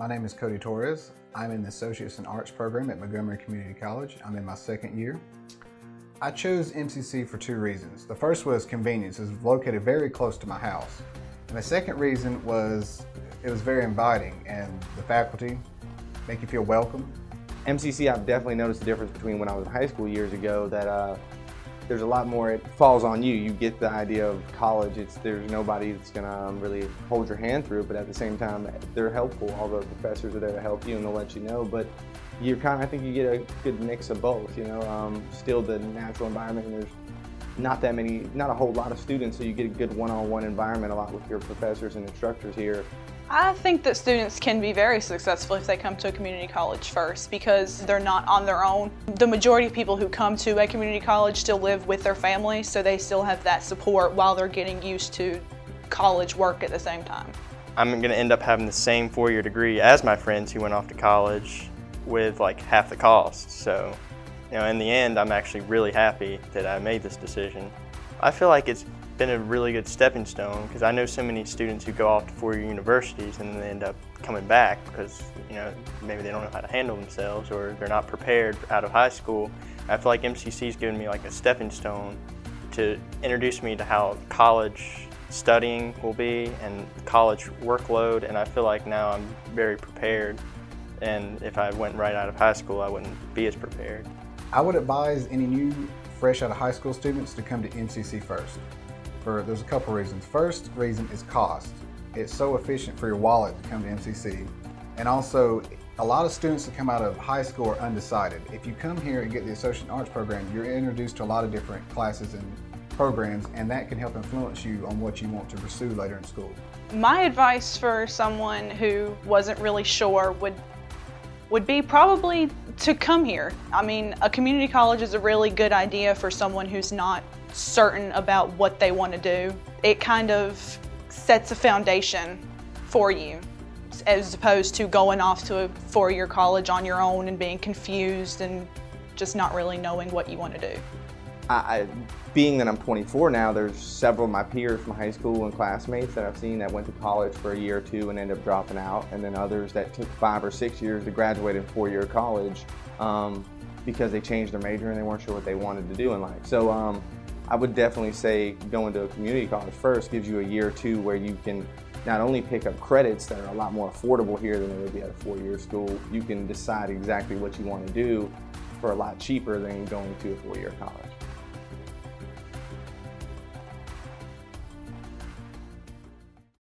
My name is Cody Torres. I'm in the Associates in Arts program at Montgomery Community College. I'm in my second year. I chose MCC for two reasons. The first was convenience. It was located very close to my house. And the second reason was it was very inviting, and the faculty make you feel welcome. MCC, I've definitely noticed the difference between when I was in high school years ago that there's a lot more, it falls on you. You get the idea of college, there's nobody that's gonna really hold your hand through it, but at the same time, they're helpful. All the professors are there to help you and they'll let you know, but I think you get a good mix of both, you know. Still the natural environment, and there's not a whole lot of students, so you get a good one-on-one environment a lot with your professors and instructors here. I think that students can be very successful if they come to a community college first, because they're not on their own. The majority of people who come to a community college still live with their family, so they still have that support while they're getting used to college work at the same time. I'm going to end up having the same four-year degree as my friends who went off to college with like half the cost. So, you know, in the end, I'm actually really happy that I made this decision. I feel like it's been a really good stepping stone, because I know so many students who go off to four-year universities and then they end up coming back because, you know, maybe they don't know how to handle themselves or they're not prepared out of high school. I feel like MCC's given me like a stepping stone to introduce me to how college studying will be and college workload, and I feel like now I'm very prepared, and if I went right out of high school I wouldn't be as prepared. I would advise any new fresh out of high school students to come to MCC first. There's a couple reasons. First reason is cost. It's so efficient for your wallet to come to MCC. And also, a lot of students that come out of high school are undecided. If you come here and get the Associate in Arts program, you're introduced to a lot of different classes and programs, and that can help influence you on what you want to pursue later in school. My advice for someone who wasn't really sure would be probably to come here. I mean, a community college is a really good idea for someone who's not certain about what they want to do. It kind of sets a foundation for you, as opposed to going off to a four-year college on your own and being confused and just not really knowing what you want to do. Being that I'm 24 now, there's several of my peers from high school and classmates that I've seen that went to college for a year or two and ended up dropping out, and then others that took 5 or 6 years to graduate in four-year college because they changed their major and they weren't sure what they wanted to do in life. So I would definitely say going to a community college first gives you a year or two where you can not only pick up credits that are a lot more affordable here than they would be at a four-year school, you can decide exactly what you want to do for a lot cheaper than going to a four-year college.